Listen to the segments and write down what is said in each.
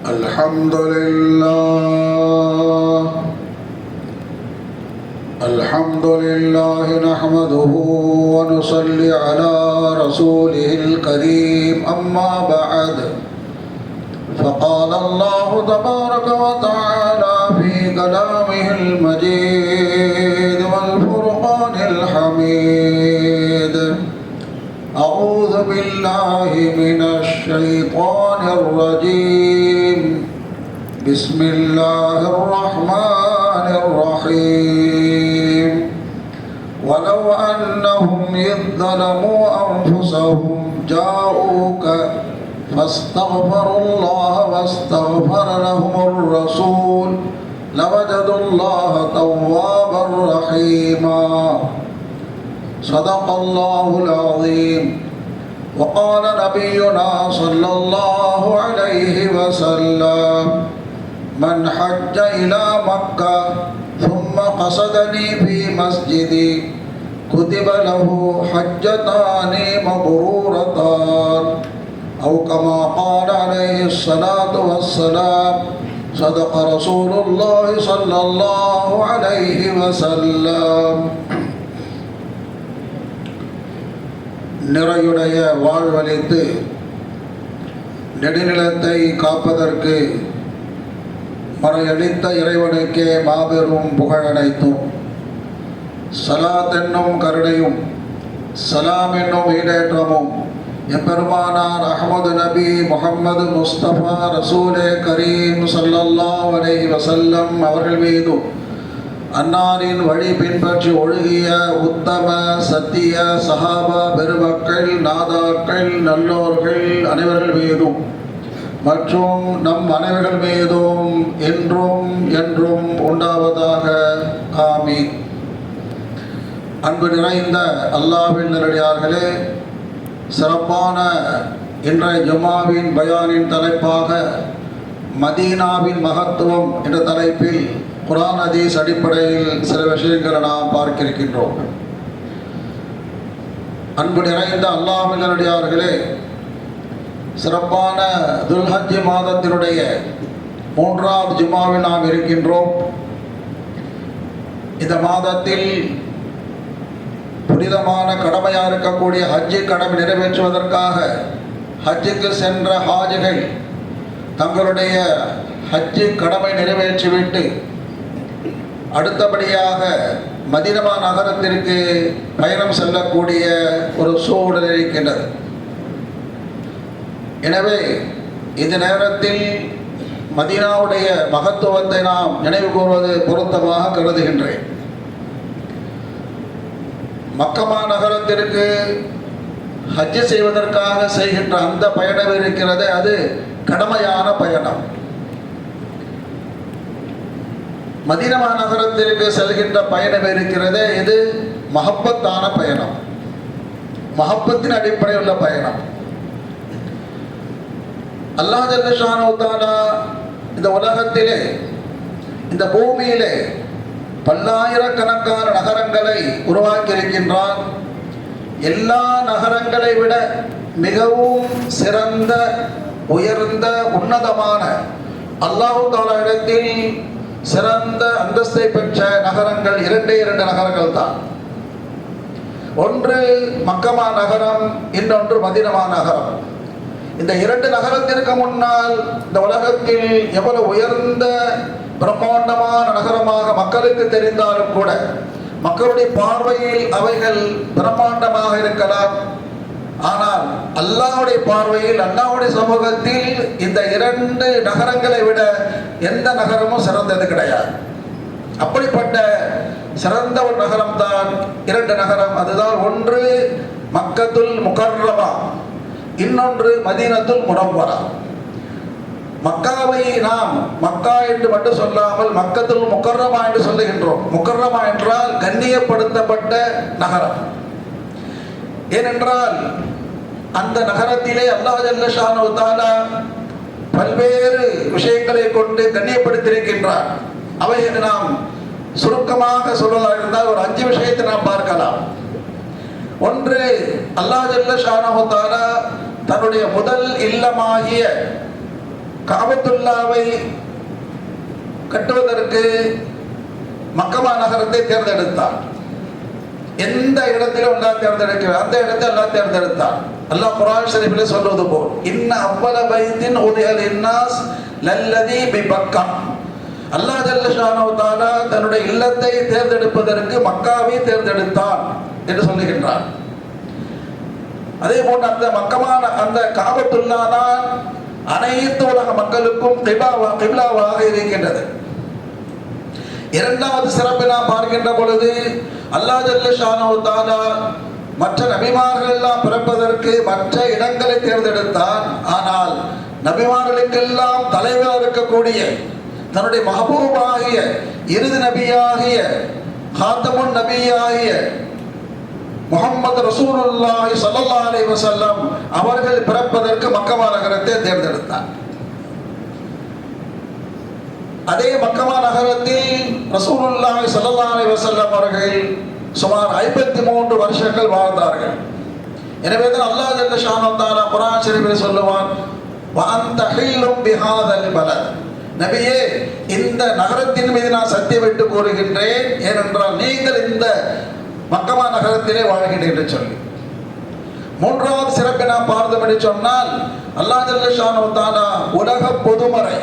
الحمد لله نحمده ونصلي على رسوله الكريم أما بعد فقال الله تبارك وتعالى في كلامه المجيد والفرقان الحميد أعوذ بالله من الشيطان الرجيم بسم الله الرحمن الرحيم ولو أنهم إذ ظلموا أنفسهم جاءوك فاستغفروا الله واستغفر لهم الرسول لوجدوا الله توابا رحيما صدق الله العظيم وقال نبينا صلى الله عليه وسلم من حج إلى مكة ثم قصدني في مسجدي كتب له حجتان مبرورتان أو كما قال عليه الصلاة والسلام صدق رسول الله صلى الله عليه وسلم. நிறையுடைய வாழ்வளித்து நெடுநிலத்தை காப்பதற்கு மறையளித்த இறைவனுக்கே மாபெரும் புகழனைத்தும் சலாத் என்னும் கருணையும் சலாம் என்னும் ஈடேற்றமும் எம்பெருமானார் அஹ்மது நபி முஹம்மது முஸ்தபா ரசூலே கரீம் ஸல்லல்லாஹு அலைஹி வஸல்லம் அவர்கள் மீதும் அன்னாரின் வழி பின்பற்றி ஒழுகிய உத்தம சத்திய சஹாபா பெருமக்கள் நாதாக்கள் நல்லோர்கள் அனைவர்கள் மீதும் மற்றும் நம் அனைவர்கள் மீதும் என்றும் என்றும் உண்டாவதாக ஆமீன். அன்பு நிறைந்த அல்லாஹ்வின் நல்லடியார்களே, சிறப்பான இன்றைய ஜும்மாவின் பயானின் தலைப்பாக மதீனாவின் மகத்துவம் என்ற தலைப்பில் குர்ஆன் ஹதீஸ் அடிப்படையில் சில விஷயங்களை நாம் பார்க்க இருக்கின்றோம். அன்பு நிறைந்த அல்லாஹ்வின் நல்லடியார்களே, சிறப்பான துல்ஹஜ் மாதத்தினுடைய 3வது ஜும்மாவில் நாம் இருக்கின்றோம். இந்த மாதத்தில் புனிதமான கடமையாக இருக்கக்கூடிய ஹஜ்ஜு கடமை நிறைவேற்றுவதற்காக ஹஜ்ஜுக்கு சென்ற ஹாஜிகள் தங்களுடைய ஹஜ்ஜு கடமை நிறைவேற்றிவிட்டு அடுத்தபடியாக மதீனா நகரத்திற்கு பயணம் செல்லக்கூடிய ஒரு சூழல் இருக்கின்றது. எனவே இந்த நேரத்தில் மதீனாவுடைய மகத்துவத்தை நாம் நினைவு கூறுவது பொருத்தமாக கருதுகின்றேன். மக்கமா நகரத்திற்கு ஹஜ்ஜு செய்வதற்காக செய்கின்ற அந்த பயணம் இருக்கிறது, அது கடமையான பயணம். மதீனா நகரத்திற்கு செல்கின்ற பயணம் இருக்கிறது, இது மஹப்பத்தான பயணம், மஹப்பத்தின் அடிப்படையில் உள்ள பயணம். அல்லாஹ் ஜல்ல ஷானஹு தஆலா இந்த உலகத்திலே, இந்த பூமியிலே பல்லாயிரக்கணக்கான நகரங்களை உருவாக்கி இருக்கின்றான். எல்லா நகரங்களை விட மிகவும் சிறந்த உயர்ந்த உன்னதமான அல்லாஹ் தஆலா இடத்தில் சிறந்த அந்தஸ்தை பெற்ற நகரங்கள் இரண்டு நகரங்கள் தான். ஒன்று மக்கமா நகரம், இன்னொன்று மதீனா நகரம். இந்த 2 நகரத்திற்கு முன்னால் இந்த உலகத்தில் எவ்வளவு உயர்ந்த பிரம்மாண்டமான நகரமாக மக்களுக்கு தெரிந்தாலும் கூட மக்களுடைய பார்வையில் அவைகள் பிரம்மாண்டமாக இருக்கலாம். ஆனால் அல்லாஹ்வுடைய பார்வையில், அல்லாஹ்வுடைய சமூகத்தில் இந்த 2 நகரங்களை விட எந்த நகரமும் சிறந்தது கிடையாது. அப்படிப்பட்ட சிறந்த ஒரு நகரம் தான் 2 நகரம். அதுதான் ஒன்று மக்கத்துல் முகர்ரமா, இன்னொன்று மதீனத்துல் முனவ்வரா. மக்காவை நாம் மக்கா என்று மட்டும் சொல்லாமல் மக்கத்துல் முகர்ரமா என்று சொல்லுகின்றோம். முகர்ரமா என்றால் கண்ணியப்படுத்தப்பட்ட நகரம். ஏனென்றால் அந்த நகரத்திலே அல்லாஹ் ஜல்ல ஷானஹு தஆலா பல்வேறு விஷயங்களை கொண்டு கண்ணியப்படுத்தியிருக்கின்றார். அவைகளை நாம் சுருக்கமாக சொல்லலாம் இருந்தால் ஒரு 5 விஷயத்தை நாம் பார்க்கலாம். ஒன்று, அல்லாஹ் ஜல்ல ஷானஹு தஆலா தன்னுடைய முதல் இல்லமாகிய காபத்துல்லாவை கட்டுவதற்கு மக்கமா நகரத்தை தேர்ந்தெடுத்தான். எந்த இடத்திலும் அல்லாஹ் தேர்ந்தெடுக்கிறார், அந்த இடத்தை அல்லாஹ் தேர்ந்தெடுத்தான். அல்லாஹ் குர்ஆன் ஷரீஃபிலே சொல்வது போல் இன்ன அவ்வல பைத்தின் உதிய லின்னாஸ் லல்லதி பிபக்கா. அல்லாஹ் ஜல்ல ஷானஹு தஆலா தன்னுடைய இல்லத்தை தேர்ந்தெடுப்பதற்கு மக்காவை தேர்ந்தெடுத்தான் என்று சொல்லுகின்றார். அதே போன்று அந்த காபத்துல்லா தான் அனைத்து உலக மக்களுக்கும் கிப்லாவாக இருக்கின்றது. இரண்டாவது சிறப்பை நாம் பார்க்கின்ற பொழுது அல்லாஹ் ஜல்ல ஷானஹு தஆலா மற்ற நபிமார்கள் எல்லாம் பிறப்பதற்கு மற்ற இடங்களை தேர்ந்தெடுத்தான். ஆனால் நபிமார்களுக்கெல்லாம் தலைவராக இருக்கக்கூடிய தன்னுடைய மஹபூபாகிய இறுதி நபியாகிய ஹாத்தமுன் நபியாகிய முஹம்மது ரசூலுல்லாஹி ஸல்லல்லாஹு அலைஹி வஸல்லம் அவர்கள் பிறப்பதற்கு மக்கமா நகரத்தை தேர்ந்தெடுத்தார். அதே மக்கமா நகரத்தில் ரசூலுல்லாஹி ஸல்லல்லாஹு அலைஹி வஸல்லம் அவர்கள் சுமார் 53 வருஷங்கள் வாழ்ந்தார்கள். எனவே தான் அல்லாஹ் ஜல்ல ஷானஹு தஆலா குர்ஆன் ஷரீஃபில் சொல்லுவான் வ அன்த ஹில்லும் பிஹாதல் பலத். நபியே, இந்த நகரத்தின் மீது நான் சத்தியமிட்டு கூறுகின்றேன், ஏனென்றால் நீங்கள் இந்த மக்கமா நகரத்திலே வாழ்கின்றீர்கள் என்று சொல்லி. மூன்றாவது சிறப்பை நாம் பார்த்தோம் என்று சொன்னால் அல்லாஹ் ஜல்ல ஷானஹு தஆலா உலக பொதுமறை,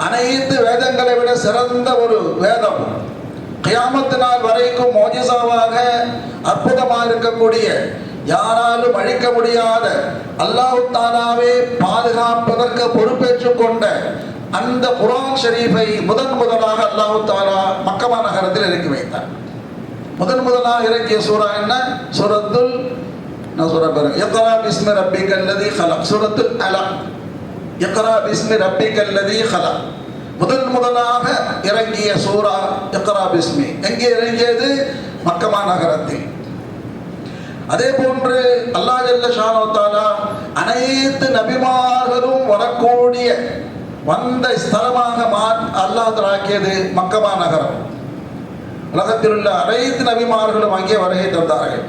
அனைத்து வேதங்களை விட சிறந்த ஒரு வேதம், கியாமத் நாள் வரைக்கும் மோஜிசாவாக அற்புதமாக இருக்கக்கூடிய, யாராலும் அழிக்க முடியாத, அல்லாஹ் தஆலாவே பாதுகாப்பதற்கு பொறுப்பேற்றுக் கொண்ட அந்த குர்ஆன் ஷரீஃபை முதலாக அல்லாஹ் தஆலா மக்கமா நகரத்தில் இறக்கி வைத்தார். முதலாக இறக்கிய சூரா என்ன? சூரத்துல் இக்ரா பிஸ்மி ரப்பிக்கல் லதீ ஹலக். சூரத்துல் அலக். இக்ரா பிஸ்மி ரப்பிக்கல் லதீ ஹலக். முதலாக இறங்கிய சூரா இக்ரா பிஸ்மி. எங்கே இறங்கியது? மக்கமா நகரத்தில். அதே போன்று அல்லாஹ் ஜல்ல ஷானஹு தஆலா அனைத்து நபிமார்களும் வரக்கூடிய வந்த ஸ்தலமாக அல்லாஹ் ஆக்கியது மக்கமா நகரம். உலகத்தில் உள்ள அனைத்து நபிமார்களும் அங்கே வருகை தந்தார்கள்.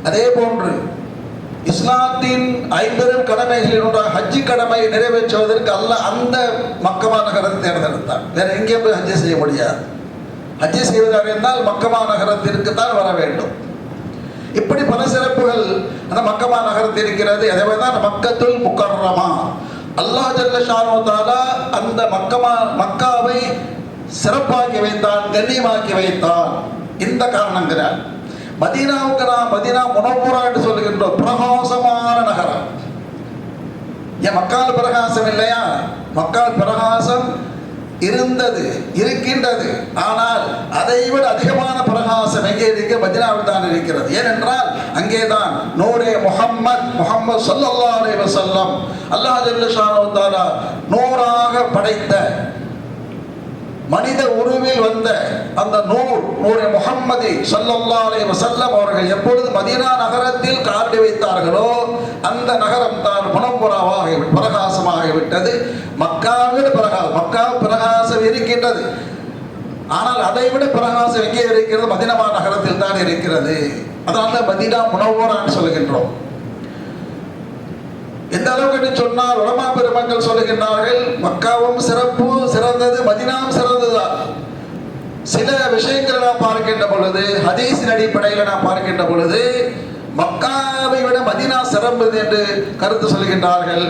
அதே போன்று இஸ்லாத்தின் 50 கடமைகளில் ஒன்றாக ஹஜ்ஜி கடமை நிறைவேற்றுவதற்கு அல்லாஹ் அந்த மக்கமா நகரத்தை தேர்ந்தெடுத்தார். வேற எங்கேயும் போய் ஹஜ்ஜி செய்ய முடியாது. ஹஜ்ஜி செய்வதாக இருந்தால் மக்கமா நகரத்திற்கு தான் வர வேண்டும். இப்படி பல சிறப்புகள் அந்த மக்கமா நகரத்தில் இருக்கிறது. அதே தான் மக்கத்துல் முக்கர்ரமா. அல்லாஹ் ஜல்ல ஷானஹு தஆலா அந்த மக்காவை சிறப்பாக்கி வைத்தான், கண்ணியமாக்கி வைத்தான். இந்த காரணங்கிறார். மதீனாவுக்கு நாம் மதீனா முனவ்வரா என்று சொல்லுகின்றோம், பிரகாசமான நகரம். ஏன் மக்கால் பிரகாசம் இல்லையா? மக்கால் பிரகாசம் இருக்கின்றது. ஆனால் அதை விட அதிகமான பிரகாசம் எங்கே இருக்க? மதீனாவில் தான் இருக்கிறது. ஏனென்றால் அங்கேதான் நூரே முஹம்மது ஸல்லல்லாஹு அலைஹி வஸல்லம் அல்லாஹ் ஜல்ல ஷானஹு தஆலா நூறாக படைத்த, மனித உருவில் வந்த அந்த நூரே முஹம்மதி ஸல்லல்லாஹு அலைஹி வஸல்லம் அவர்கள் எப்பொழுது மதீனா நகரத்தில் காலடி வைத்தார்களோ அந்த நகரம் தான் முனவ்வராவாக பிரகாசமாகிவிட்டது. மக்காவிட மக்கா பிரகாசம் இருக்கின்றது. ஆனால் அதை விட பிரகாசம் எங்கே இருக்கிறது? மதீனா நகரத்தில் தான் இருக்கிறது. அதனால மதீனா முனவ்வரான்னு சொல்லுகின்றோம். எந்த அளவுக்கு சொன்னால் உலமா பெருமக்கள் சொல்லுகின்றார்கள், மக்காவும் சிறந்தது, மதீனாவும் சிறந்ததுதான். சில விஷயங்களை நாம் பார்க்கின்ற பொழுது, ஹதீஸின் அடிப்படையில் நாம் பார்க்கின்ற பொழுது மக்காவை விட மதீனா சிறந்தது என்று கருத்து சொல்கின்றார்கள்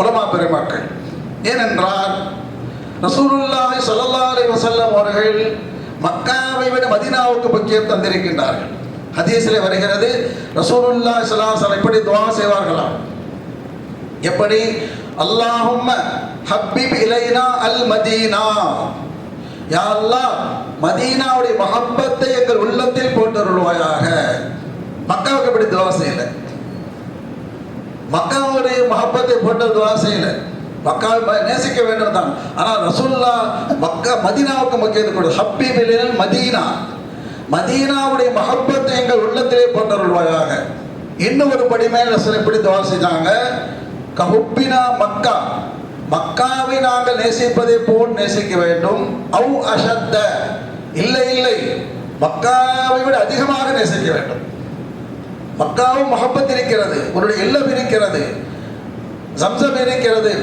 உலமா பெருமக்கள். ஏனென்றால் ரசூலுல்லாஹி ஸல்லல்லாஹு அலைஹி வஸல்லம் அவர்கள் மக்காவை விட மதீனாவுக்கு முக்கியம் தந்திருக்கின்றார்கள். ஹதீஸிலே வருகிறது, ரசூலுல்லாஹி ஸல்லல்லாஹு அலைஹி வஸல்லம் இப்படி துஆ செய்வார்களாம். எப்படி? அல்லாஹும்ம ஹப்பிப் இலைனா அல் மதீனா. யா அல்லாஹ், மதீனாவுடைய மஹப்பத்தை எங்கள் உள்ளத்தில் போட்டருள்வாயாக. மக்காவுக்கு இப்படி துஆ செய்யல, மக்காவுடைய மஹப்பத்தை போட்டு துஆ செய்யல. மக்காவை நேசிக்க வேண்டும் தான். ஆனால் ரசூலுல்லாஹ் மதீனாவுக்கு முக்கியத்துவம் கொடு. ஹப்பிப் இலைனா மதீனா, மதீனாவுடைய மஹப்பத்தை எங்கள் உள்ளத்திலே போட்டருள்வாயாக. இன்னும் ஒரு படி மேல் ரசூல் எப்படி துஆ செஞ்சாங்க? கஹுப்பினா மக்கா, மக்காவை நாங்கள் நேசிப்பதை போல் நேசிக்க வேண்டும். அவு அஷத்த, இல்லை மக்காவை விட அதிகமாக நேசிக்க வேண்டும். மக்காவும் மஹப்பத் இருக்கிறது, உன்னுடைய இல்லம் இருக்கிறது. ஜம்சம் இருக்கிறது,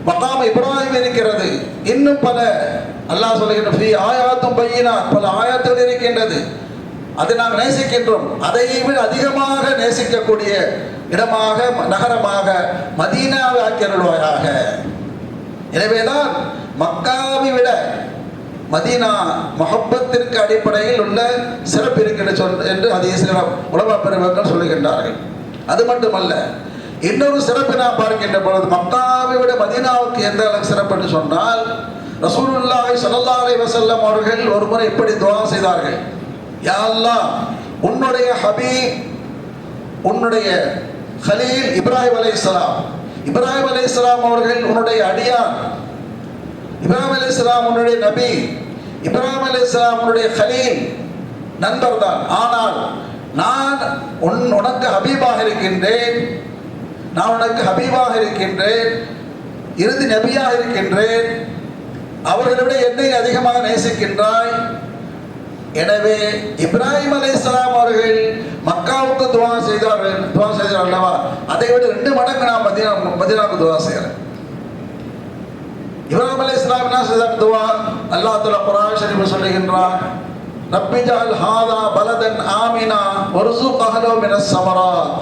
மகாம் இப்ராஹிம் இருக்கிறது, இன்னும் பல அல்லாஹ் சொல்லுகின்ற ஆயாத்தும் பையினா பல ஆயாத்துகள் இருக்கின்றது. அதை நாம் நேசிக்கின்றோம். அதை விட அதிகமாக நேசிக்கக்கூடிய இடமாக நகரமாக மதீனாவை ஆக்கியருள்வாயாக. எனவேதான் மக்காவை விட மதீனா முஹப்பத்திற்கு அடிப்படையில் உள்ள சிறப்பு இருக்கின்ற என்று ஹதீஸில் உலமா பெருமக்கள் சொல்லுகின்றார்கள். அது மட்டுமல்ல, இன்னொரு சிறப்பு நாம் பார்க்கின்ற பொழுது மக்காவை விட மதீனாவுக்கு எந்த அளவுக்கு சிறப்பு என்று சொன்னால், ரசூலுல்லாஹி ஸல்லல்லாஹு அலைஹி வஸல்லம் அவர்கள் ஒரு முறை இப்படி துஆ செய்தார்கள். யா அல்லாஹ், உன்னுடைய ஹபீப், உன்னுடைய கலீல் இப்ராஹிம் அலைஹிஸ்ஸலாம், இப்ராஹிம் அலைஹிஸ்ஸலாம் அவர்கள் உன்னுடைய அடியார், இப்ராஹிம் அலைஹிஸ்ஸலாம் உன்னுடைய நபி, இப்ராஹிம் அலைஹிஸ்ஸலாம் உன்னுடைய கலீல் நண்பர் தான். ஆனால் நான் உனக்கு ஹபீபாக இருக்கின்றேன், நான் உனக்கு ஹபீபாக இருக்கின்றேன், இறுதி நபியாக இருக்கின்றேன், அவர்களை விட என்னை அதிகமாக நேசிக்கின்றாய். எனவே இப்ராஹிம் அலைஹிஸ்ஸலாம் அவர்கள் மக்காவுக்கு துஆ செய்தார்கள் அல்லவா, அதை விட 2 மடங்கு நான் மதீனாவுக்கு துஆ செய்கிறேன். இப்ராஹிம் அலைஹிஸ்ஸலாம் என்ன செய்தார் துஆ? அல்லாஹ் தஆலா குர்ஆன் ஷரீஃபில் சொல்லுகின்றான், ரப்பி ஜஅல் ஹாதா பலதன் ஆமினா வர்ஸுக் அஹ்லஹு மினஸ் ஸமராத்.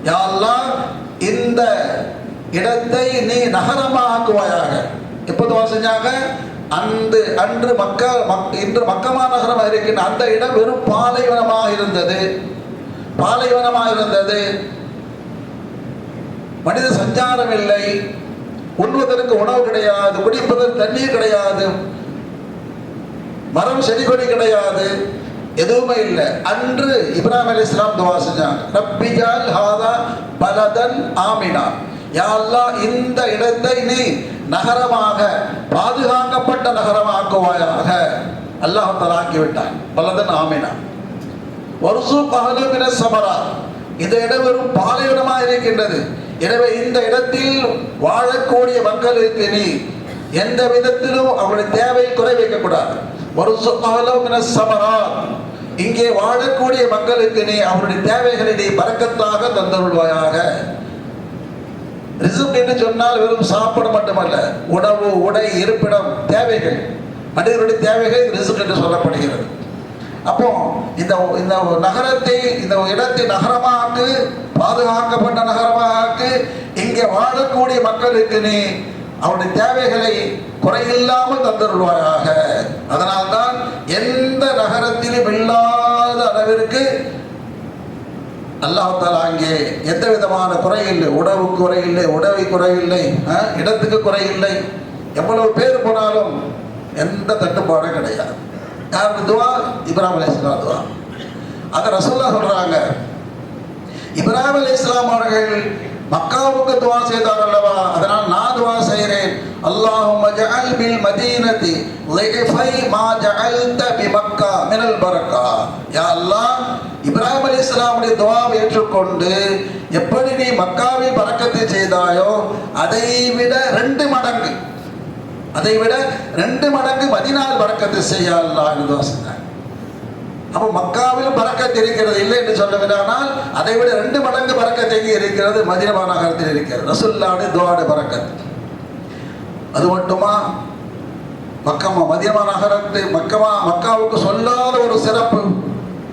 யா அல்லாஹ், இந்த இடத்தை நீ நகரமாக்குவாயாக. எப்போ துஆ செஞ்சாங்க? அன்று இன்று மக்கமா நகரமாக இருக்கின்ற அந்த இடம் வெறும் பாலைவனமாக இருந்தது. மனித சஞ்சாரம் இல்லை, உண்ணுவதற்கு உணவு கிடையாது, குடிப்பதற்கு தண்ணீர் கிடையாது, மரம் செடி கொடி கிடையாது, எதுவுமே இல்லை. அன்று இப்ராஹிம் அலைஹிஸ்ஸலாம் துஆ செஞ்சாங்க, ரப்பி ஜஅல் ஹாதா பலதன் ஆமினா. யா அல்லாஹ், இந்த இடத்தை நீ நகரமாக, பாதுகாக்கப்பட்ட நகரமாக்குவாயாக. அல்லாஹ் தஆலா ஆக்கிவிட்டான். பலதன் ஆமினா வர்ஸுக் அஹ்லஹு மினஸ் ஸமராத். இந்த இடம் வெறும் பாலைவனமாக இருக்கின்றது. எனவே இந்த இடத்தில் வாழக்கூடிய மக்களுக்கு நீ எந்த விதத்திலும் அவருடைய தேவையை குறை வைக்கக்கூடாது. வர்ஸுக் அஹ்லஹு மினஸ் ஸமராத். இங்கே வாழக்கூடிய மக்களுக்கு நீ அவருடைய தேவைகளை நீ பரக்கத்தாக தந்தருள்வாயாக. ரிஸ்க் என்று சொன்னால் வெறும் சாப்பிட மட்டுமல்ல, உணவு, உடை, இருப்பிடம், தேவைகள், மனிதனுடைய தேவைகள் ரிஸ்க் என்று சொல்லப்படுகிறது. அப்போ இந்த நகரத்தை, இந்த இடத்தை நகரமாக்கு, பாதுகாக்கப்பட்ட நகரமாக்கு, இங்கே வாழக்கூடிய மக்களுக்கு நீ அவருடைய தேவைகளை குறையில்லாமல் தந்தருள்வாயாக. அதனால்தான் எந்த நகரத்திலும் இல்லாத அளவிற்கு அல்லாஹ் தஆலா அங்கே எந்த விதமான குறையில்லை, உணவுக்கு குறையில்லை, உடவை குறையில்லை, இடத்துக்கு குறையில்லை. எவ்வளவு பேர் போனாலும் எந்த தட்டுப்பாடும் கிடையாது. யாருக்கு துஆ? இப்ராஹிம் அலைஹிஸ்ஸலாம் துஆ. அத ரசூலுல்லாஹ் சொல்றாங்க, இப்ராஹிம் அலைஹிஸ்ஸலாம் அவர்கள் மக்காவுக்கு துஆ செய்தார் அல்லவா, அதனால் நான் துஆ செய்கிறேன், அல்லாஹும்ம ஜஅல் பில் மதீனதி லைஃபை மா ஜஅல்த பி மக்கா மினல் பரக்கா. யா அல்லாஹ், இப்ராஹிம் அலைஹிஸ்ஸலாமுடைய துஆவை ஏற்றுக்கொண்டு எப்படி நீ மக்காவில் பரக்கத்தை செய்தாயோ அதை விட 2 மடங்கு, மதீனாவில் பரக்கத்தை செய்ய அல்லாஹ் என்று துஆ செய்தார். அப்போ மக்காவிலும் பரக்கத்து இருக்கிறது, இல்லை என்று சொல்லவில்லைனால் அதை விட 2 மடங்கு பரக்கத்து எங்கே இருக்கிறது? மதீனா மாநகரத்தில் இருக்கிறது. ரசூலுல்லாஹ்வுடைய துஆவுடைய பரக்கத். அது மட்டுமா? மதீனா நகரத்தை மக்காவுக்கு சொல்லாத ஒரு சிறப்பு.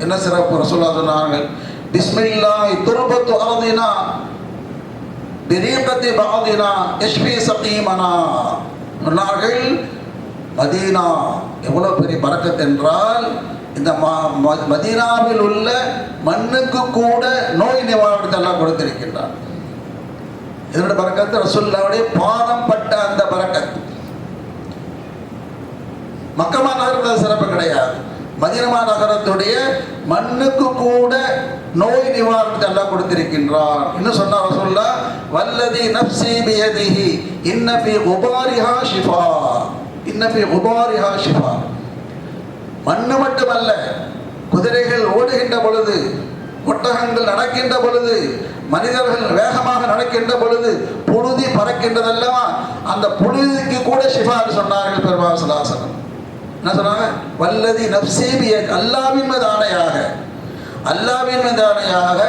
என்ன சிறப்பு? ரசூலுல்லாஹ் சொன்னார்கள், பிஸ்மில்லாஹி துர்பத்து அர்தினா பிரீகத்தி பஅதினா யஷ்ஃபி சகீமனா. சொன்னார்கள், மதீனா எவ்வளவு பெரிய பரக்கத் என்றால், இந்த மதீனாவில் உள்ள மண்ணுக்கு கூட நோய் நிவாரணத்தை எல்லாம் கொடுத்திருக்கின்றார். இதோட பரக்கத்து ரசூலுல்லாஹ்வுடைய பாதம் பட்ட அந்த பரக்கத். மக்கா நகரத்தில் சிறப்பு கிடையாது. மதீனா நகரத்துடைய மண்ணுக்கு கூட நோய் நிவாரணத்தை எல்லாம் கொடுத்திருக்கின்றார். இன்னும் சொன்ன ரசூலுல்லாஹ், வல்லதி நஃப்ஸி பியதிஹி இன்ன ஃபீ குபாரிஹா ஷிஃபா, இன்ன ஃபீ குபாரிஹா ஷிஃபா. மண்ணு மட்டுமல்ல, குதிரைகள் ஓடுகின்ற பொழுது, ஒட்டகங்கள் நடக்கின்ற பொழுது, மனிதர்கள் வேகமாக நடக்கின்ற பொழுது புழுதி பறக்கின்றதல்லவா, அந்த புழுதிக்கு கூட ஷிஃபா சொன்னார்கள் பெருமாள் ஸல்லல்லாஹு அலைஹி வஸல்லம். என்ன சொன்னாங்க? வல்லதி நஃப்ஸி பியதி, அல்லாஹ்வின் மீது ஆணையாக, அல்லாஹ்வின் மீதானையாக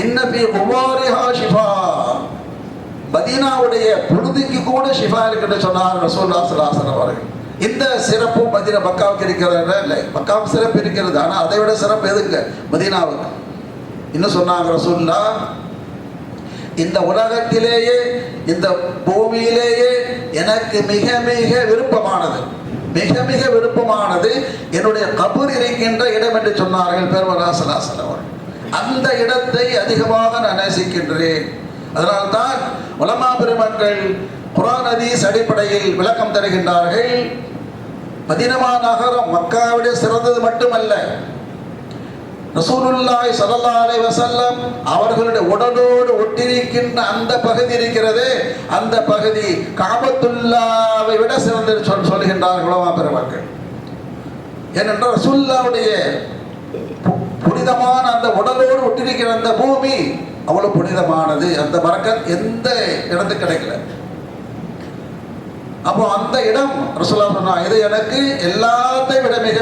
இன்னபி குவாரிஹா ஷிஃபா, மதீனாவுடைய புழுதிக்கு கூட ஷிஃபா இருக்குன்னு சொன்னார் ரசூலுல்லாஹி ஸல்லல்லாஹு அலைஹி வஸல்லம் அவர்கள். இந்த சிறப்பு மதீனா மக்காவுக்கு இருக்கிறது இல்லை, மக்காவுக்கு சிறப்பு இருக்கிறது, ஆனால் அதை விட சிறப்பு எதுங்க மதீனாவுக்கு. இன்னும் சொன்னாங்க ரசூலுல்லாஹ், இந்த உலகத்திலேயே இந்த பூமியிலேயே எனக்கு மிக மிக விருப்பமானது, மிக மிக விருப்பமானது என்னுடைய கபர் இருக்கின்ற இடம் என்று சொன்னார்கள் பெருமானார் ஸல்லல்லாஹு அலைஹி வஸல்லம். அந்த இடத்தை அதிகமாக நான் நேசிக்கின்றேன். அதனால்தான் உலமா பெருமக்கள் குர்ஆன் ஹதீஸ் அடிப்படையில் விளக்கம் தருகின்றார்கள். மதீனா நகரம் மக்காவிட சிறந்தது மட்டுமல்ல, ரசூலுல்லாஹி ஸல்லல்லாஹு அலைஹி வஸல்லம் அவர்களுடைய உடலோடு ஒட்டிருக்கின்ற அந்த பகுதி இருக்கிறதே, அந்த பகுதி காபத்துல்லாவை விட சிறந்தது சொல்கின்றார்கள் உலமா பெருமக்கள். ஏனென்றால் ரசூலுல்லாஹ்வுடைய புனிதமான அந்த உடலோடு ஒட்டிருக்கிற அந்த பூமி அவ்வளவு புனிதமானது. அந்த பரக்கத் எந்த இடத்துக்கு கிடைக்கல. அப்போ அந்த இடம் ரசூலுல்லாஹ் சொன்னா இது எனக்கு எல்லாத்தையும் விட மிக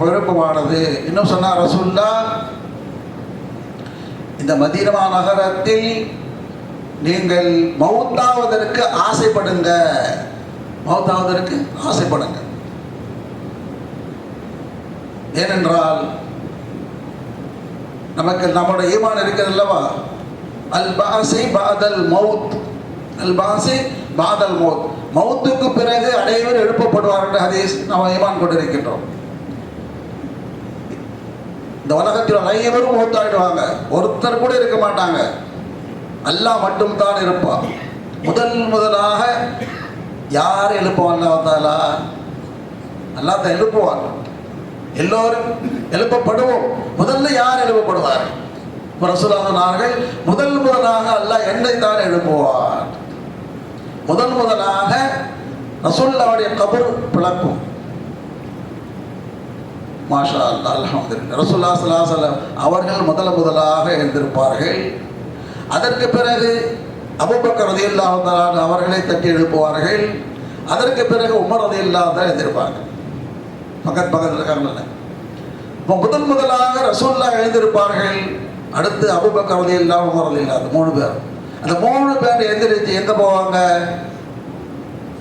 விருப்பமானது. இன்னும் சொன்னா ரசூலுல்லாஹ், இந்த மதீனா நகரத்தில் நீங்கள் மௌத்தாவதற்கு ஆசைப்படுங்க, மௌத்தாவதற்கு ஆசைப்படுங்க. ஏனென்றால் நமக்கு நம்முடைய ஈமான் இருக்கிறது அல்லவா, அல் பாசி பாதல் மௌத், அல் பாசி பாதல் மௌத், மௌத்துக்கு பிறகு அனைவரும் எழுப்பப்படுவார் என்ற ஹதீஸ் நாம் ஈமான் கொண்டிருக்கின்றோம். இந்த உலகத்தில் அனைவரும் மௌத்தாயிடுவாங்க, ஒருத்தர் கூட இருக்க மாட்டாங்க, அல்லாஹ் மட்டும் தான் இருப்பார். முதலாக யார் எழுப்புவான்? அல்லாஹ் தான் எழுப்புவார். எல்லோரும் எழுப்பப்படுவோம். முதல்ல யார் எழுப்பப்படுவார்? ரசூலுல்லாஹ் சொன்னார்கள், முதலாக அல்லாஹ் என்னை தான் எழுப்புவார். முதலாக ரசூலுல்லாஹ்வுடைய கபர் பிளக்கும். மாஷா அல்லாஹ், அல்ஹம்துலில்லாஹ். ரசூலுல்லாஹி ஸல்லல்லாஹு அலைஹி வஸல்லம் அவர்கள் முதலாக எழுந்திருப்பார்கள். அதற்கு பிறகு அபூபக்கர் ரலியல்லாஹு தஆலா அவர்களை தட்டி எழுப்புவார்கள். அதற்கு பிறகு உமர் ரலியல்லாஹு தஆலா எழுந்திருப்பாங்க. பக்கத்தில் இருக்காங்கல்ல. இப்போ முதலாக ரசூலுல்லாஹ் எழுந்திருப்பார்கள். அடுத்து அபூபக்கர் ரலியல்லாஹு உமர் ரலியல்லாஹு, 3 பேர். அந்த 3 பேர் எழுந்திருச்சு எங்க போவாங்க?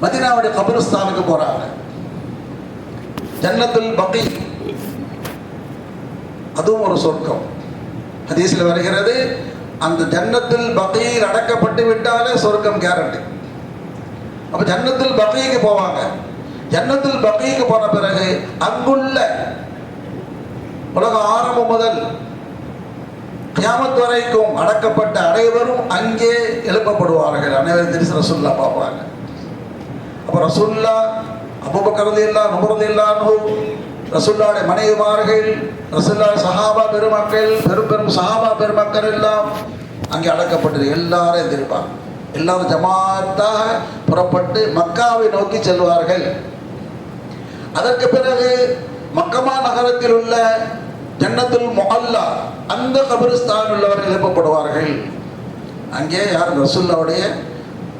மதீனாவுடைய கபரிஸ்தானுக்கு போறாங்க. ஜன்னத்துல் பகீ, அதுவும் ஒரு சொர்க்கம். ஹதீஸ்ல வருகிறது, அந்த ஜன்னத்துல் பகீயில் அடக்கப்பட்டு விட்டாலே சொர்க்கம் கேரண்டி. அப்ப ஜன்னத்துல் பகீக்கு போவாங்க. ஜன்னத்துல் பகீக்கு போன பிறகு அங்குள்ள உலக ஆரம்பம் முதல் கியாமத் வரைக்கும் அடக்கப்பட்ட அனைவரும் அங்கே எழுப்பப்படுவார்கள். அனைவரும் திருச்சி ரசூலுல்லாஹ் பார்ப்பாங்க. அப்போ ரசூலுல்லாஹ், அபூபக்கர் ரலியல்லாஹு, உமர் ரலியல்லாஹு, ரசூலுல்லாஹ்வுடைய மனைவிமார்கள், ரசூலுல்லாஹ் சஹாபா பெருமக்கள், பெரும் சஹாபா பெருமக்கள் எல்லாம் அங்கே அடக்கப்பட்டது. எல்லாரும் எதிர்ப்பாங்க. எல்லாரும் ஜமாத்தாக புறப்பட்டு மக்காவை நோக்கி செல்வார்கள். அதற்கு பிறகு மக்கமா நகரத்தில் உள்ள ஜன்னத்துல் முஅல்லா, அந்த கபரிஸ்தான் உள்ளவர்கள் எழுப்பப்படுவார்கள். அங்கே யார்? ரசூலுல்லாஹ்வுடைய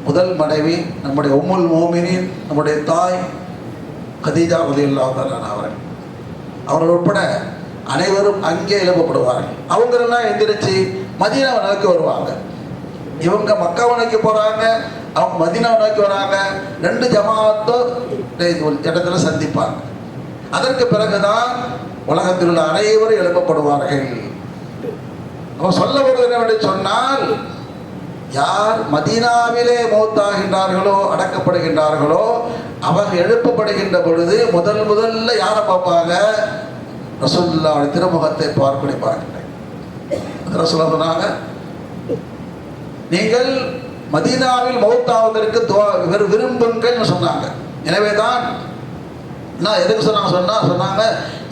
முதல் மனைவி, நம்முடைய உம்முல் மோமினின், நம்முடைய தாய் கதீஜா ரலியல்லாஹு தஆலா அவர்கள் உட்பட அனைவரும் அங்கே எழுப்பப்படுவார்கள். அவங்களெல்லாம் எந்திரிச்சு மதீனாவை நோக்கி வருவாங்க. இவங்க மக்காவை நோக்கி போறாங்க, அவங்க மதீனாவை நோக்கி வராங்க. 2 ஜமாத்தும் இடத்துல சந்திப்பாங்க. அதற்கு பிறகுதான் உலகத்தில் உள்ள அனைவரும் எழுப்பப்படுவார்கள். அவன் சொல்ல வருவது என்னவென்று சொன்னால், யார் மதீனாவிலே மௌத்தாகின்றார்களோ, அடக்கப்படுகின்றார்களோ, அவங்க எழுப்பப்படுகின்ற பொழுது முதல்ல யாரை பார்ப்பாங்க? ரசூலுல்லாஹ்வுடைய திருமுகத்தை பார்க்கடி பார்க்கிறேன். ரசூலுல்லாஹ் சொன்னாங்க, நீங்கள் மதீனாவில் மௌத்தாவதற்கு விரும்புங்கள் சொன்னாங்க. எனவேதான் நான் எதுக்கு சொன்னாங்க,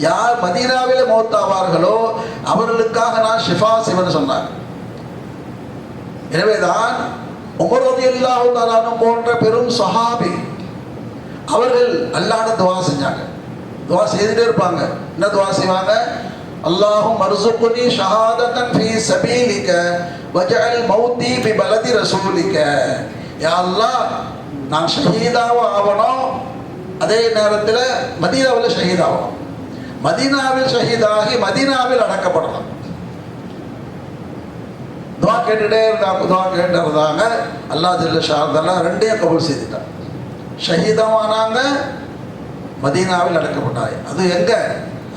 யார் மதீனாவிலே மௌத்தாவார்களோ அவர்களுக்காக நான் ஷிஃபா செய்வேன்னு சொன்னாங்க. எனவேதான் உமர் ரலியல்லாஹு தஆலா போன்ற பெரும் சஹாபி அவர்கள் அல்லாஹ்விடம் துஆ செஞ்சாங்க. துஆ செய்துட்டே இருப்பாங்க. என்ன துஆ செய்வாங்க? அல்லாஹும் அர்சுக்னி ஷஹாதத்தன் ஃபீ சபீலிக வஜஅல் மௌத்தி பி பலதி ரசூலிக. யா அல்லாஹ், நான் ஷஹீதாவும் ஆவணும், அதே நேரத்தில் மதீனாவில் ஷஹீதாகும். மதீனாவில் ஷஹீதாகி மதீனாவில் அடக்கப்படலாம். துவா கேட்டுகிட்டே இருந்தாங்க. அல்லாஹ் ஜல்ல ஷானஹு ரெண்டையும் கபூல் செய்துட்டான். ஷஹீதமானாங்க, மதீனாவில் அடக்கப்பட்டாங்க. அது எங்க?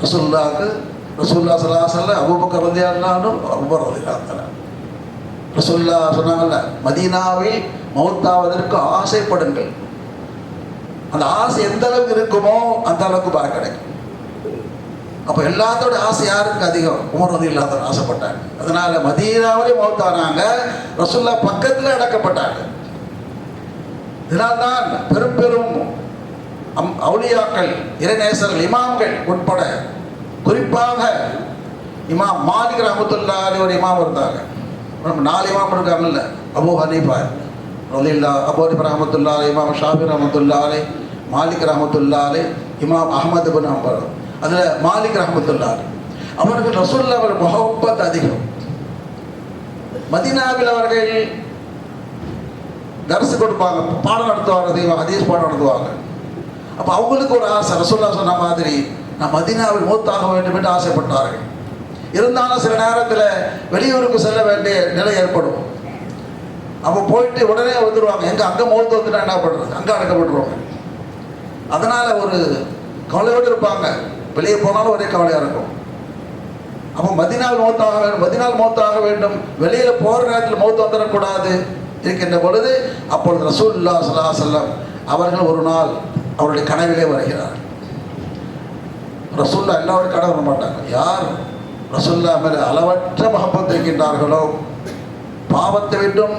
ரசூலுல்லாஹ்க்கு ரசூலுல்லாஹ் ஸல்லல்லாஹு அலைஹி வஸல்லம் அபூபக்கர் ரலியல்லாஹு அன்ஹு உமர் ரலியல்லாஹு அன்ஹு ரசூலுல்லாஹ் சொன்னாங்கல்ல, மதீனாவில் மௌத்தாவதற்கு ஆசைப்படுங்கள். அந்த ஆசை எந்த அளவுக்கு இருக்குமோ அந்த அளவுக்கு பார கிடைக்கும். அப்போ எல்லாத்தோட ஆசை யாருக்கு அதிகம்? உமர் ரலியல்லாஹு அன்ஹு ஆசைப்பட்டாங்க. அதனால மதீனாவிலே மௌத்தானாங்க, ரசூலுல்லாஹ் பக்கத்தில் அடக்கப்பட்டாங்க. இதனால்தான் பெரும் பெரும் அவுலியாக்கள், இறைநேசர்கள், இமாம்கள் உட்பட, குறிப்பாக இமாம் மாலிக் ரஹ்மத்துல்லாஹி அலைஹி ஒரு இமாம் இருந்தாங்க. 4 இமாம் இருக்காங்கல்ல, அபூ ஹனீஃபா ரலியல்லாஹு, அபூ ஹனீஃபா ரஹ்மத்துல்லாஹி அலைஹி, இமாம் ஷாஃபி ரஹ்மத்துல்லாஹி அலைஹி, மாலிக் ரஹ்மத்துல்லாஹி அலைஹி, இமாம் அஹ்மத் இப்னு ஹம்பல். அதில் மாலிக் ரஹ்மத்துல்லாஹி அலைஹி அவர்கள் ரசூலுல்லாஹ் ஒரு முஹப்பத் அதிகம். மதீனாவில் அவர்கள் தர்ஸ் கொடுப்பாங்க, பாடம் நடத்துவாங்க, ஹதீஸ் பாடம் நடத்துவாங்க. அப்போ அவங்களுக்கு ஒரு ஆசை, ரசூலுல்லாஹ் சொன்ன மாதிரி நான் மதீனாவில் மூத்தாக வேண்டும் என்று ஆசைப்பட்டார்கள். இருந்தாலும் சில நேரத்தில் வெளியூருக்கு செல்ல வேண்டிய நிலை ஏற்படும். அப்போ போயிட்டு உடனே வந்துடுவாங்க. எங்கே அங்கே மௌத்து வந்துட்டா என்ன பண்ணுறது, அங்கே அடக்கப்பட்டுருவாங்க. அதனால் ஒரு கவலையோடு இருப்பாங்க. வெளியே போனாலும் ஒரே கவலையாக இருக்கும். அப்போ மதீனாவில் மௌத்தாக வேண்டும், மதீனாவில் மௌத்தாக வேண்டும், வெளியில் போகிற நேரத்தில் மௌத்து வந்துடக்கூடாது இருக்கின்ற பொழுது, அப்பொழுது ரசூலுல்லாஹ் ஸல்லல்லாஹு அலைஹி வஸல்லம் அவர்கள் ஒரு நாள் அவருடைய கனவிலே வருகிறார். ரசூலுல்லாஹ் எல்லாருடைய கனவு வர மாட்டாங்க. யார் ரசூலுல்லாஹ் மேலே அளவற்ற மஹப்பத் இருக்கின்றார்களோ, பாவத்தை விட்டும்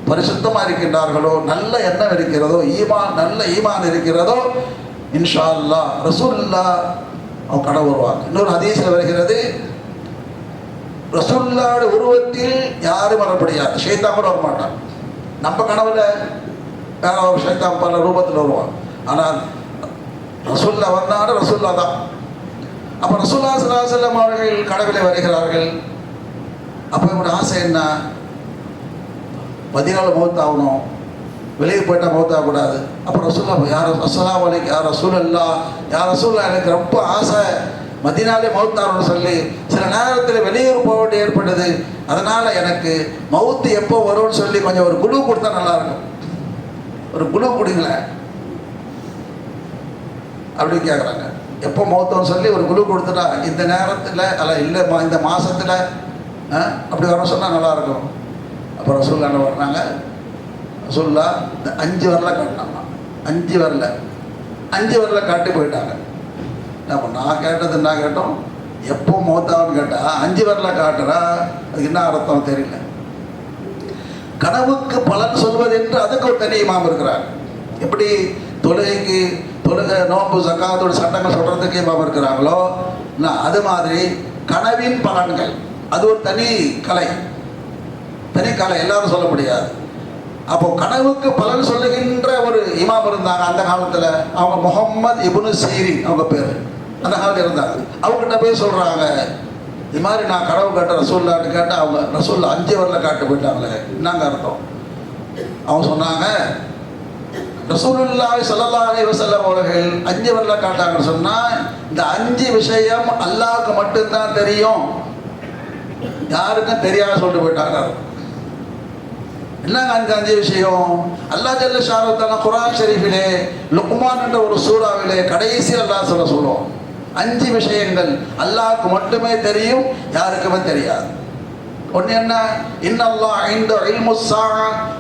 பரிசுத்தமாக இருக்கின்றார்களோ, நல்ல எண்ணம் இருக்கிறதோ, ஈமான், நல்ல ஈமான் இருக்கிறதோ, இன்ஷா அல்லாஹ் ரசூலுல்லாஹ் அவங்க கனவு வருவாங்க. இன்னொரு ஹதீஸில் வருகிறது, ரசூலுல்லாஹ்வுடைய உருவத்தில் யாரும் வரப்படியாது, ஷைத்தான் கூட வரமாட்டான். நம்ம கனவுல வேற ஒரு ஷைத்தான் பல ரூபத்தில் வருவான். ஆனால் ரசூலுல்லாஹ் வந்தாலும் ரசூலுல்லாஹ் தான். அப்போ ரசூலுல்லாஹ் ஸல்லல்லாஹு அலைஹி வஸல்லம் அவர்கள் கனவிலே வருகிறார்கள். அப்போ இவருடைய ஆசை என்ன? மதீனாவில் மௌத்தாகணும், வெளியே போயிட்டால் மௌத்தாகக்கூடாது. அப்போ ரசூலுல்லாஹ் யார் அஸ்ஸலாமு அலைக்கும் யார் ரசூலல்லாஹ், யார் ரசூலுல்லாஹ், எனக்கு ரொம்ப ஆசை மதீனாலே மௌத்தாகணும்னு சொல்லி சில நேரத்தில் வெளியூர் போக வேண்டிய ஏற்படுது. அதனால் எனக்கு மௌத்து எப்போ வரும்னு சொல்லி கொஞ்சம் ஒரு குழு கொடுத்தா நல்லாயிருக்கும், ஒரு குழு கொடுங்களேன் அப்படின்னு கேட்குறாங்க. எப்போ மௌத்தம்னு சொல்லி ஒரு குழு கொடுத்துட்டா இந்த நேரத்தில் அல்ல இல்லை இந்த மாதத்தில் அப்படி வர சொன்னால் நல்லாயிருக்கும். அப்புறம் ரசூலுல்லாஹ் என்ன வர்றாங்க, ரசூலுல்லாஹ் இந்த 5 வரல காட்டினாங்க. 5 வரல காட்டி போயிட்டாங்க. அப்போ நான் கேட்டது என்ன கேட்டோம், எப்போ மௌத்தான்னு கேட்டால் 5 வரல காட்டுறா, அதுக்கு என்ன அர்த்தம் தெரியல. கனவுக்கு பலன் சொல்வது என்று அதுக்கு ஒரு தனி இமாம் இருக்கிறார். எப்படி தொழுகை நோன்பு ஜக்காத்தோட சட்டங்கள் சொல்கிறதுக்கு இமாம் இருக்கிறாங்களோ, அது மாதிரி கனவின் பலன்கள் அது ஒரு தனி கலை, எல்லாரும் சொல்ல முடியாது. அப்போ கனவுக்கு பலன் சொல்லுகின்ற ஒரு இமாம் இருந்தாங்க அந்த காலத்தில். அவங்க முஹம்மது இப்னு சீரின் அவங்க பேர், அந்த காலத்தில் இருந்தாங்க. அவங்ககிட்ட போய் சொல்கிறாங்க, இது மாதிரி நான் கனவு கேட்டேன் ரசூலுல்லாஹ்னு கேட்டால் அவங்க ரசூலுல்லாஹ் 5 வரல காட்டு போயிட்டாங்களே, என்னங்க அர்த்தம்? அவங்க சொன்னாங்க, ரசூலுல்லாஹி ஸல்லல்லாஹு அலைஹி வஸல்லம் அவர்கள் 5 வரல காட்டாங்கன்னு சொன்னால் இந்த 5 விஷயம் அல்லாஹ்வுக்கு மட்டும்தான் தெரியும், யாருக்கும் தெரியாத சொல்லிட்டு போயிட்டாங்க. என்னங்க அந்த 5 விஷயம்? அல்லாஹ் ஜல்ல ஷானஹு தஆலா குர்ஆன் ஷரீஃபிலே லுக்மான் என்ற ஒரு சூறாவிலே கடைசி அல்லாஹ் சொல்லுவோம், 5 விஷயங்கள் அல்லாஹ்வுக்கு மட்டுமே தெரியும், யாருக்குமே தெரியாது. ஒன்று என்ன? இன்னல்லாஹ் இன்தஹு இல்முஸ் ஸாஅ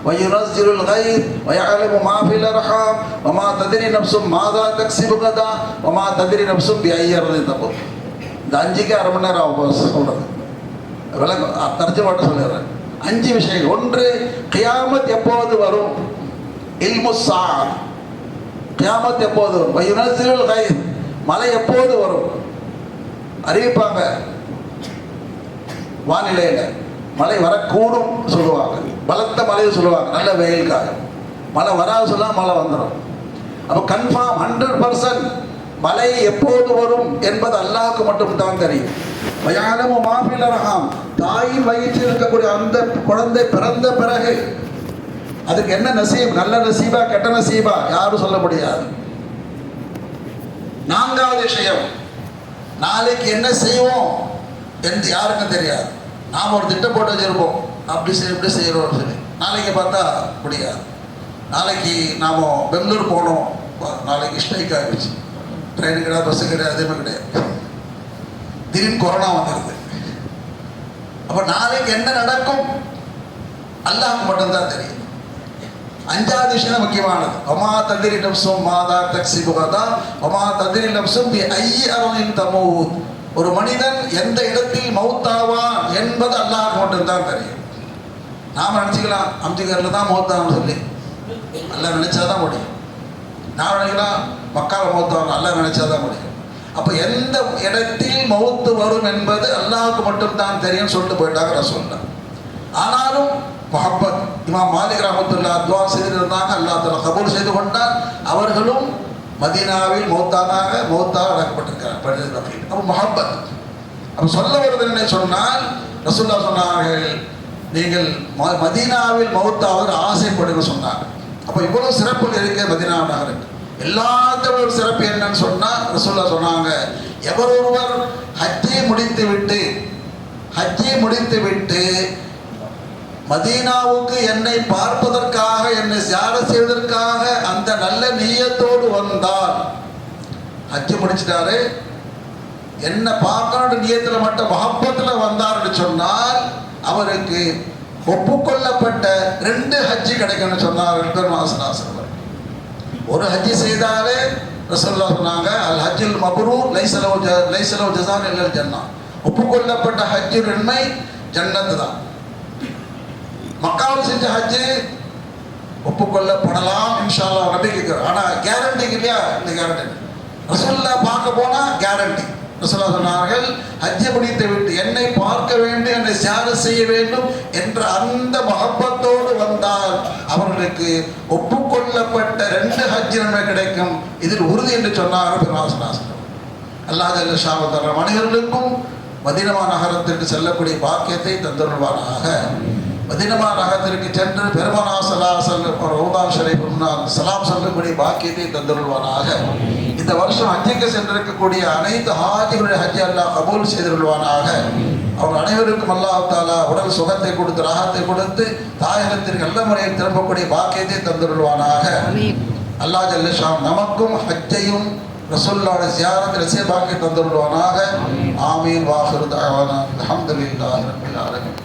வ யுனஸ்ஸிலுல் கைத் வ யஅலமு மா ஃபில் அர்ஹாம் வ மா தத்ரி நஃப்சும் மாதா தக்ஸிபு கதா வ மா தத்ரி நஃப்சும் பிஅய்யி அர்தின் தமூத். இந்த 5க்கு அரை மணி நேரம் ஆகும் சொல்கிறது, விளக்கம் தர்ஜுமாட்ட சொல்லிடுறேன். 5 விஷயங்கள். ஒன்று, கியாமத் எப்போது வரும், இல்முஸ் ஸாஅ, கியாமத் எப்போது வரும். வ யுனஸ்ஸிலுல் கைத், மழை எப்போது வரும் அறிவிப்பாங்க. வானிலையில் மழை வரக்கூடும் சொல்லுவாங்க, பலத்த மழையை சொல்லுவாங்க, நல்ல வெயிலுக்காக. மழை வராது சொன்னால் மழை வந்துடும். அப்போ கன்ஃபார்ம் 100% மழை எப்போது வரும் என்பது அல்லாஹ்வுக்கு மட்டும்தான் தெரியும். வயஅலமு மா ஃபில் அர்ஹாம், தாயின் வயிற்றில் இருக்கக்கூடிய அந்த குழந்தை பிறந்த பிறகு அதுக்கு என்ன நசீப், நல்ல நசீபா கெட்ட நசீபா யாரும் சொல்ல முடியாது. 4வது விஷயம், நாளைக்கு என்ன செய்வோம் என்று யாருக்கும் தெரியாது. நாம் ஒரு திட்டம் போட்டு வச்சிருப்போம், அப்படி இப்படி செய்கிறோம்னு சொல்லி நாளைக்கு பார்த்தா முடியாது. நாளைக்கு நாம் பெங்களூர் போனோம், நாளைக்கு ஸ்ட்ரைக் ஆகிடுச்சு, ட்ரெயின் கிடையாது, பஸ்ஸு கிடையாது, எதுவுமே கிடையாது. திடீர்னு கொரோனா வந்துடுது. அப்போ நாளைக்கு என்ன நடக்கும் அல்லாஹ்வுக்கு மட்டும்தான் தெரியும். அஞ்சாவது விஷயம் தான் முக்கியமானது. ஒமா ததிரி நப்சும் மாதா தக்ஸிபு கதா ஒமா ததிரி நப்சும் பி ஐயி அர்தின் தமூத். ஒரு மனிதன் எந்த இடத்தில் மௌத்தாவான் என்பது அல்லாஹ்வுக்கு மட்டும்தான் தெரியும். நாம் நினச்சிக்கலாம் அம்ஜிகரில் தான் மௌத்தான்னு சொல்லி, அல்லாஹ் நினைச்சாதான் முடியும். நான் நினைக்கலாம் மக்கால மௌத்தாவன், அல்லாஹ் நினைச்சாதான் முடியும். அப்போ எந்த இடத்தில் மௌத்து வரும் என்பது அல்லாஹ்வுக்கு மட்டும்தான் தெரியும் சொல்லிட்டு போயிட்டாங்க ரசூலுல்லாஹ். ஆனாலும் முஹப்பத் இமாம் மாலிக் ரஹ்மத்துல்லாஹ் துஆ செய்திருந்தாங்க, அல்லாஹ் தஆலா கபூல் செய்து கொண்டார். அவர்களும் மதீனாவில் மௌத்தானாக அடக்கப்பட்டிருக்கிறார். அப்போ முஹப்பத். அப்போ சொல்ல வருவது என்ன சொன்னால், ரசூலுல்லாஹ் சொன்னார்கள் நீங்கள் மதீனாவில் மௌத்தாவது ஆசைப்படுங்க சொன்னாங்க. அப்போ இவ்வளவு சிறப்புகள் இருக்க மதீனா நகருக்கு. எல்லாத்தோட ஒரு சிறப்பு என்னன்னு சொன்னால் ரசூலுல்லாஹ் சொன்னாங்க, எவர் ஒருவர் ஹஜ்ஜை முடித்து விட்டு மதீனாவுக்கு என்னை பார்ப்பதற்காக, என்னை ஜியாரத் செய்வதற்காக அந்த நல்ல நிய்யத்தோடு வந்தால், ஹஜ்ஜை முடிச்சிட்டாரு, என்ன பார்க்கணும் நிய்யத்தில் மட்டும் மஹப்பத்தில் வந்தார்னு சொன்னால் அவருக்கு ஒப்புக்கொள்ளப்பட்ட 2 ஹஜ்ஜி கிடைக்கும்னு சொன்னார் பெருமாள் ஸல்லல்லாஹு. ஒரு ஹஜ்ஜி செய்தாலே ரசூலுல்லாஹ் சொன்னாங்க, அல் ஹஜ்ஜுல் மப்ரூர் லைஸ லஹு ஜஸாஉன் இல்லல் ஜன்னah. ஒப்புக்கொள்ளப்பட்ட ஹஜ்ஜின் நன்மை ஜன்னத்து தான். மக்காவில் செஞ்ச ஹஜ்ஜு ஒப்புக்கொள்ளப்படலாம் இன்ஷா அல்லாஹ் நம்பிக்கை, ஆனால் கேரண்டி இல்லையா? இந்த கேரண்டி ரசூலுல்லாஹ் பார்க்க போனால் கேரண்டி. ரசூலுல்லாஹ் சொன்னார்கள், ஹஜ்ஜை முடித்து விட்டு என்னை பார்க்க வேண்டும், என்னை ஜியாரத் செய்ய வேண்டும் என்ற அந்த மஹப்பத்தோடு வந்தால் அவர்களுக்கு ஒப்புக்கொள்ளப்பட்ட 2 ஹஜ் நன்மை கிடைக்கும். இதில் உறுதி என்று சொன்னார்கள் பெருமாள் ஸல்லல்லாஹு அலைஹி வஸல்லம். அல்லாஹ் ஜல்ல ஷானஹு மனிதர்களுக்கும் மதீனா நகரத்திற்கு செல்லக்கூடிய பாக்கியத்தை தந்தருள்வானாக. மதீனா நகரத்திற்கு சென்று பெருமானார் ஸல்லல்லாஹு அலைஹி வஸல்லம் ரௌதா ஷரீஃப் முன்னால் சலாம் சொல்லக்கூடிய பாக்கியத்தை தந்தருள்வானாக. இந்த வருஷம் ஹஜ்ஜுக்கு சென்றிருக்கக்கூடிய அனைத்து ஹாஜிகளுடைய ஹஜ்ஜை அல்லாஹ் கபூல் செய்திருள்வானாக. அவர் அனைவருக்கும் அல்லாஹ் தஆலா உடல் சுகத்தை கொடுத்து, ராகத்தை கொடுத்து, தாயகத்திற்கு நல்ல முறையில் திரும்பக்கூடிய பாக்கியத்தை தந்தருள்வானாக. அல்லாஹ் ஜல்ல ஷான் நமக்கும் ஹஜ்ஜையும் ரசூலுல்லாஹ்வுடைய ஜியாரத் நசீபாக்கி தந்தருள்வானாக. ஆமீன். வாஹிரு தஅவானா அல்ஹம்துலில்லாஹி ரப்பில் ஆலமீன்.